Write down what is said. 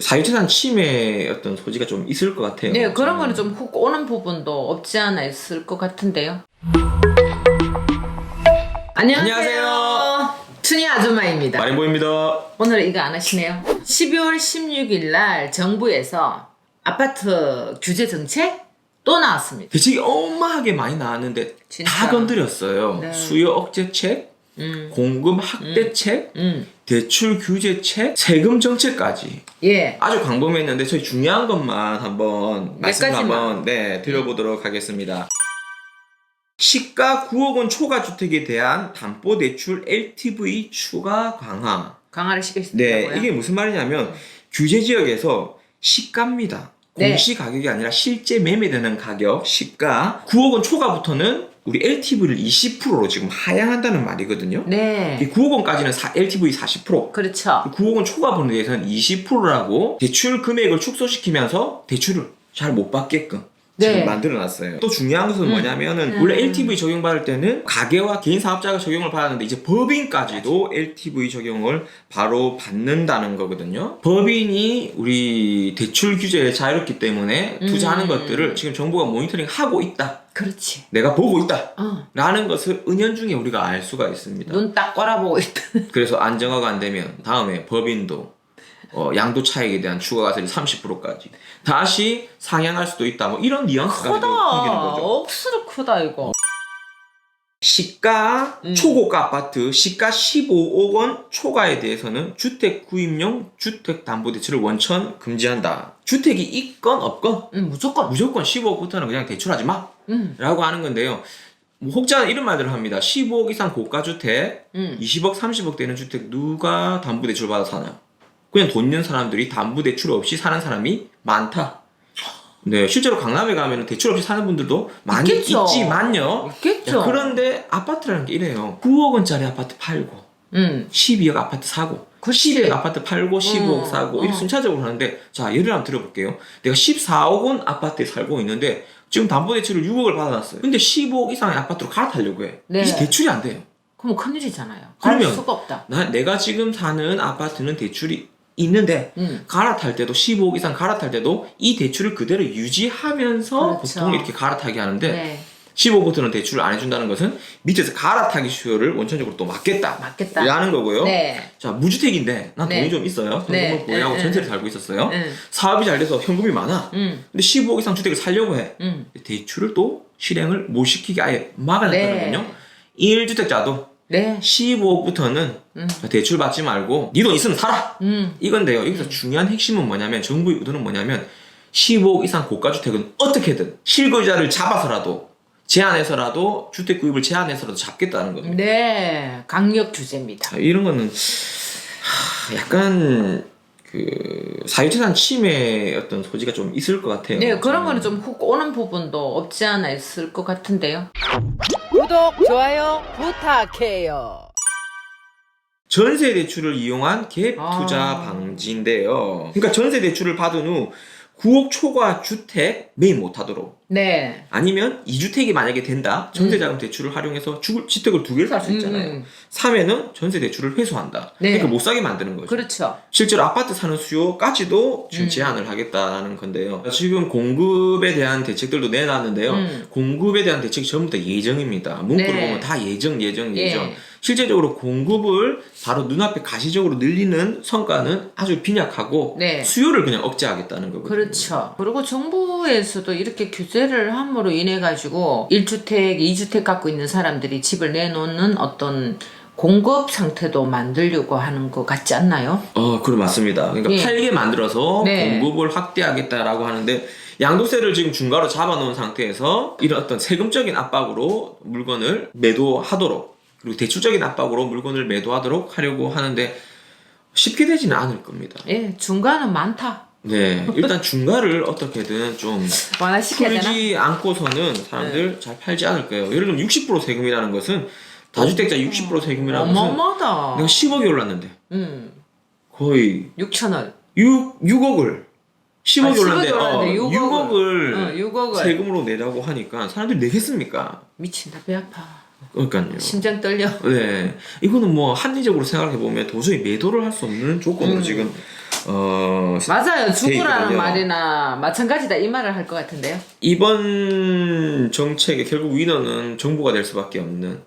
사유재산 침해 어떤 소지가 좀 있을 것 같아요. 네, 그런 거는 좀 훅 오는 부분도 없지 않아 있을 것 같은데요. 안녕하세요. 춘희 아줌마입니다. 마린보입니다. 오늘 이거 안 하시네요. 12월 16일 날 정부에서 아파트 규제 정책 또 나왔습니다. 대책이 어마하게 많이 나왔는데 진짜. 다 건드렸어요. 네. 수요 억제책, 공급 확대책, 대출 규제책, 세금 정책까지 예. 아주 광범위했는데 저희 중요한 것만 한번 말씀 가지만. 한번 드려보도록 하겠습니다. 시가 9억 원 초과 주택에 대한 담보대출 LTV 추가 강화. 강화를 시켰다고요? 네, 이게 무슨 말이냐면 규제 지역에서 시가입니다. 네. 공시 가격이 아니라 실제 매매되는 가격, 시가 9억 원 초과부터는 우리 LTV를 20%로 지금 하향한다는 말이거든요. 네. 9억 원까지는 LTV 40%, 그렇죠. 9억 원 초과분에 대해서는 20%라고 대출 금액을 축소시키면서 대출을 잘 못 받게끔 지금 네. 만들어놨어요. 또 중요한 것은 뭐냐면은 원래 LTV 적용받을 때는 가계와 개인 사업자가 적용을 받았는데 이제 법인까지도 LTV 적용을 바로 받는다는 거거든요. 법인이 우리 대출 규제에 자유롭기 때문에 투자하는 것들을 지금 정부가 모니터링 하고 있다. 그렇지. 내가 보고 있다. 어. 라는 것을 은연중에 우리가 알 수가 있습니다. 눈 딱 꼬라보고 있다. 그래서 안정화가 안 되면 다음에 법인도 양도 차익에 대한 추가과세를 30%까지 다시 상향할 수도 있다. 뭐 이런 뉘앙스까지도 생기는 크다. 거죠. 억수로 크다 이거. 시가 초고가 아파트 시가 15억 원 초과에 대해서는 주택 구입용 주택담보대출을 원천 금지한다. 주택이 있건 없건 무조건. 15억부터는 그냥 대출하지 마 라고 하는 건데요. 뭐 혹자는 이런 말들을 합니다. 15억 이상 고가주택 20억 30억 되는 주택 누가 담보대출 받아 사나요? 그냥 돈 있는 사람들이 담보대출 없이 사는 사람이 많다. 네, 실제로 강남에 가면 대출 없이 사는 분들도 많이 있겠죠. 있지만요. 있겠죠. 그런데 아파트라는 게 이래요. 9억 원짜리 아파트 팔고 12억 아파트 사고 그치. 12억 아파트 팔고 15억 사고 이렇게 순차적으로 하는데 자 예를 한번 들어볼게요. 내가 14억 원 아파트에 살고 있는데 지금 담보대출을 6억을 받아놨어요. 근데 15억 이상의 아파트로 갈아타려고 해. 네. 이제 대출이 안 돼요. 그럼 큰일이잖아요. 그러면 갈 수가 없다. 내가 지금 사는 아파트는 대출이 있는데 갈아탈 때도 15억 이상 갈아탈 때도 이 대출을 그대로 유지하면서 그렇죠. 보통 이렇게 갈아타게 하는데 네. 15억부터는 대출을 안 해준다는 것은 밑에서 갈아타기 수요를 원천적으로 또 막겠다. 맞겠다. 라는 거고요. 네. 자, 무주택인데 난 네. 돈이 좀 있어요. 현금을 네. 보유하고 네. 전세를 살고 있었어요. 네. 사업이 잘 돼서 현금이 많아. 근데 15억 이상 주택을 살려고 해. 대출을 또 실행을 못 시키게 아예 막아놨다는 네. 거군요. 1주택자도 네. 15억부터는 대출 받지 말고 네 돈 있으면 살아. 이건데요. 여기서 중요한 핵심은 뭐냐면 정부의 의도는 뭐냐면 15억 이상 고가주택은 어떻게든 실거주자를 잡아서라도 제한해서라도 주택 구입을 제한해서라도 잡겠다는 거죠. 네. 강력 규제입니다. 이런 거는 약간 사유재산 침해 어떤 소지가 좀 있을 것 같아요. 네, 그런 거는 좀 훅 오는 부분도 없지 않아 있을 것 같은데요. 구독, 좋아요 부탁해요. 전세 대출을 이용한 갭 투자 아. 방지인데요. 그러니까 전세 대출을 받은 후 9억 초과 주택 매입 못하도록 네. 아니면 2주택이 만약에 된다. 전세자금 대출을 활용해서 주택을 두 개를 살 수 있잖아요. 사면은 전세 대출을 회수한다. 네. 그러니까 못 사게 만드는 거죠. 그렇죠. 실제로 아파트 사는 수요까지도 지금 제한을 하겠다는 건데요. 지금 공급에 대한 대책들도 내놨는데요. 공급에 대한 대책이 전부 다 예정입니다. 문구를 네. 보면 다 예정. 예. 실제적으로 공급을 바로 눈앞에 가시적으로 늘리는 성과는 아주 빈약하고 네. 수요를 그냥 억제하겠다는 거거든요. 그렇죠. 그리고 정부에서도 이렇게 규제를 함으로 인해 가지고 1주택, 2주택 갖고 있는 사람들이 집을 내놓는 어떤 공급 상태도 만들려고 하는 것 같지 않나요? 그래 맞습니다. 그러니까 예. 팔게 만들어서 네. 공급을 확대하겠다라고 하는데 양도세를 지금 중과로 잡아놓은 상태에서 이런 어떤 세금적인 압박으로 물건을 매도하도록 그리고 대출적인 압박으로 물건을 매도하도록 하려고 하는데 쉽게 되지는 않을 겁니다. 예, 중간은 많다. 네, 일단 중과를 어떻게든 좀 완화시켜야 되나? 풀지 않고서는 사람들 잘 팔지 않을 거예요. 예를 들면 60% 세금이라는 것은 다주택자 60% 세금이라는 것은 어마어마하다. 내가 10억이 올랐는데 거의 6천원. 6억을 10억이 10억이 올랐는데 올랐는데 6억을 6억을 세금으로 내라고 하니까 사람들이 내겠습니까? 미친다. 배 아파. 그러니까요. 심장 떨려. 네, 이거는 뭐 합리적으로 생각해 보면 도저히 매도를 할 수 없는 조건으로 지금 맞아요. 죽으라는 있거든요. 말이나 마찬가지다 이 말을 할 것 같은데요. 이번 정책의 결국 위너는 정부가 될 수밖에 없는.